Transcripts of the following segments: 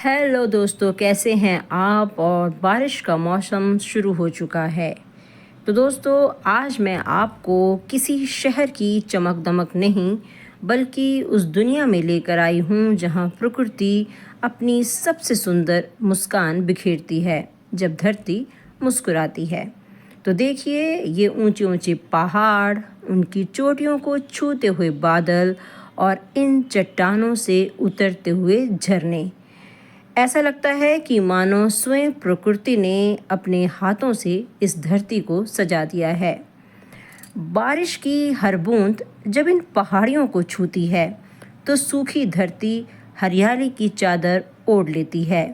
Hello दोस्तों, कैसे हैं आप। और बारिश का मौसम शुरू हो चुका है। तो दोस्तों, आज मैं आपको किसी शहर की चमक दमक नहीं बल्कि उस दुनिया में लेकर आई हूँ जहाँ प्रकृति अपनी सबसे सुंदर मुस्कान बिखेरती है जब धरती मुस्कुराती है। तो देखिए, ये ऊंचे ऊंचे पहाड़, उनकी चोटियों को छूते हुए बादल और इन चट्टानों से उतरते हुए झरने। ऐसा लगता है कि मानो स्वयं प्रकृति ने अपने हाथों से इस धरती को सजा दिया है। बारिश की हर बूंद जब इन पहाड़ियों को छूती है तो सूखी धरती हरियाली की चादर ओढ़ लेती है।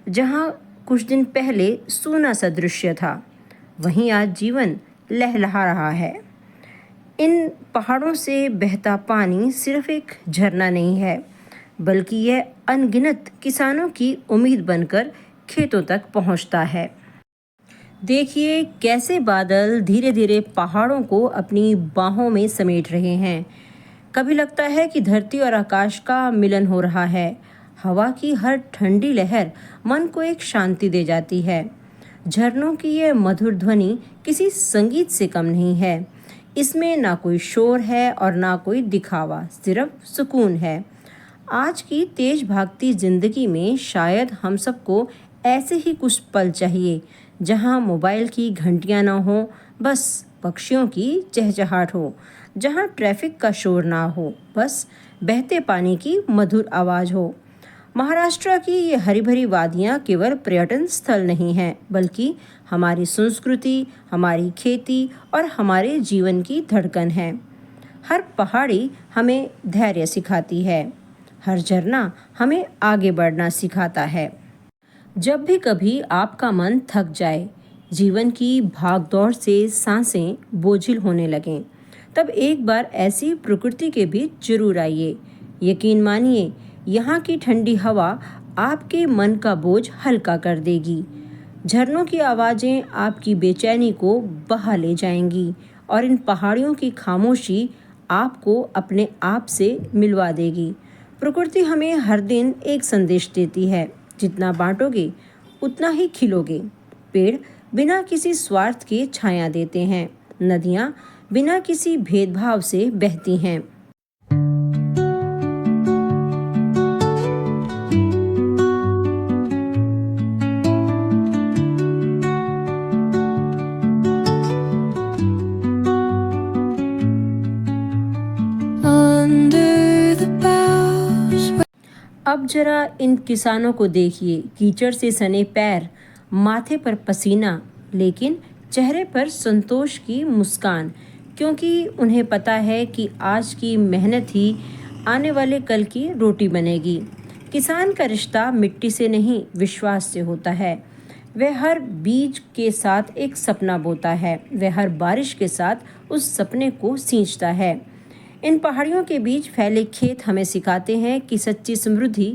जहाँ कुछ दिन पहले सूना सा दृश्य था, वहीं आज जीवन लहलहा रहा है। इन पहाड़ों से बहता पानी सिर्फ एक झरना नहीं है, बल्कि यह अनगिनत किसानों की उम्मीद बनकर खेतों तक पहुंचता है। देखिए कैसे बादल धीरे धीरे पहाड़ों को अपनी बाहों में समेट रहे हैं। कभी लगता है कि धरती और आकाश का मिलन हो रहा है। हवा की हर ठंडी लहर मन को एक शांति दे जाती है। झरनों की यह मधुर ध्वनि किसी संगीत से कम नहीं है। इसमें ना कोई शोर है और ना कोई दिखावा, सिर्फ सुकून है। आज की तेज भागती जिंदगी में शायद हम सबको ऐसे ही कुछ पल चाहिए जहां मोबाइल की घंटियां ना हो, बस पक्षियों की चहचहाट हो। जहां ट्रैफिक का शोर ना हो, बस बहते पानी की मधुर आवाज़ हो। महाराष्ट्र की ये हरी भरी वादियाँ केवल पर्यटन स्थल नहीं हैं, बल्कि हमारी संस्कृति, हमारी खेती और हमारे जीवन की धड़कन है। हर पहाड़ी हमें धैर्य सिखाती है, हर झरना हमें आगे बढ़ना सिखाता है। जब भी कभी आपका मन थक जाए, जीवन की भागदौड़ से सांसें बोझिल होने लगें, तब एक बार ऐसी प्रकृति के बीच जरूर आइए। यकीन मानिए, यहाँ की ठंडी हवा आपके मन का बोझ हल्का कर देगी। झरनों की आवाज़ें आपकी बेचैनी को बहा ले जाएंगी और इन पहाड़ियों की खामोशी आपको अपने आप से मिलवा देगी। प्रकृति हमें हर दिन एक संदेश देती है, जितना बांटोगे उतना ही खिलोगे। पेड़ बिना किसी स्वार्थ के छाया देते हैं, नदियाँ बिना किसी भेदभाव से बहती हैं। अब जरा इन किसानों को देखिए, कीचड़ से सने पैर, माथे पर पसीना, लेकिन चेहरे पर संतोष की मुस्कान, क्योंकि उन्हें पता है कि आज की मेहनत ही आने वाले कल की रोटी बनेगी। किसान का रिश्ता मिट्टी से नहीं, विश्वास से होता है। वह हर बीज के साथ एक सपना बोता है, वह हर बारिश के साथ उस सपने को सींचता है। इन पहाड़ियों के बीच फैले खेत हमें सिखाते हैं कि सच्ची समृद्धि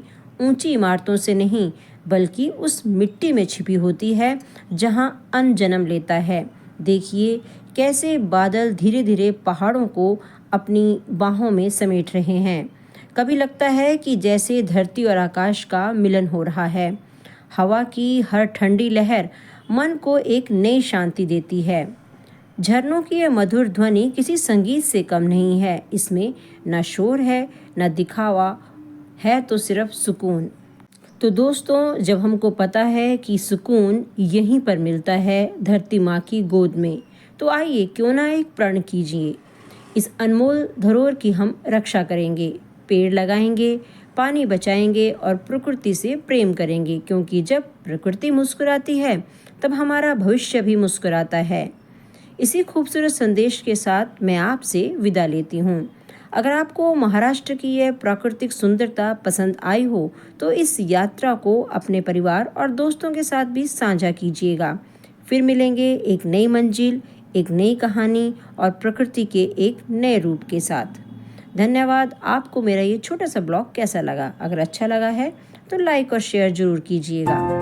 ऊंची इमारतों से नहीं, बल्कि उस मिट्टी में छिपी होती है जहां अन्न जन्म लेता है। देखिए कैसे बादल धीरे धीरे पहाड़ों को अपनी बाहों में समेट रहे हैं। कभी लगता है कि जैसे धरती और आकाश का मिलन हो रहा है। हवा की हर ठंडी लहर मन को एक नई शांति देती है। झरनों की यह मधुर ध्वनि किसी संगीत से कम नहीं है। इसमें न शोर है, न दिखावा है, तो सिर्फ सुकून। तो दोस्तों, जब हमको पता है कि सुकून यहीं पर मिलता है, धरती माँ की गोद में, तो आइए क्यों ना एक प्रण कीजिए। इस अनमोल धरोहर की हम रक्षा करेंगे, पेड़ लगाएंगे, पानी बचाएंगे और प्रकृति से प्रेम करेंगे, क्योंकि जब प्रकृति मुस्कुराती है तब हमारा भविष्य भी मुस्कुराता है। इसी खूबसूरत संदेश के साथ मैं आपसे विदा लेती हूँ। अगर आपको महाराष्ट्र की यह प्राकृतिक सुंदरता पसंद आई हो तो इस यात्रा को अपने परिवार और दोस्तों के साथ भी साझा कीजिएगा। फिर मिलेंगे एक नई मंजिल, एक नई कहानी और प्रकृति के एक नए रूप के साथ। धन्यवाद। आपको मेरा ये छोटा सा ब्लॉग कैसा लगा? अगर अच्छा लगा है तो लाइक और शेयर जरूर कीजिएगा।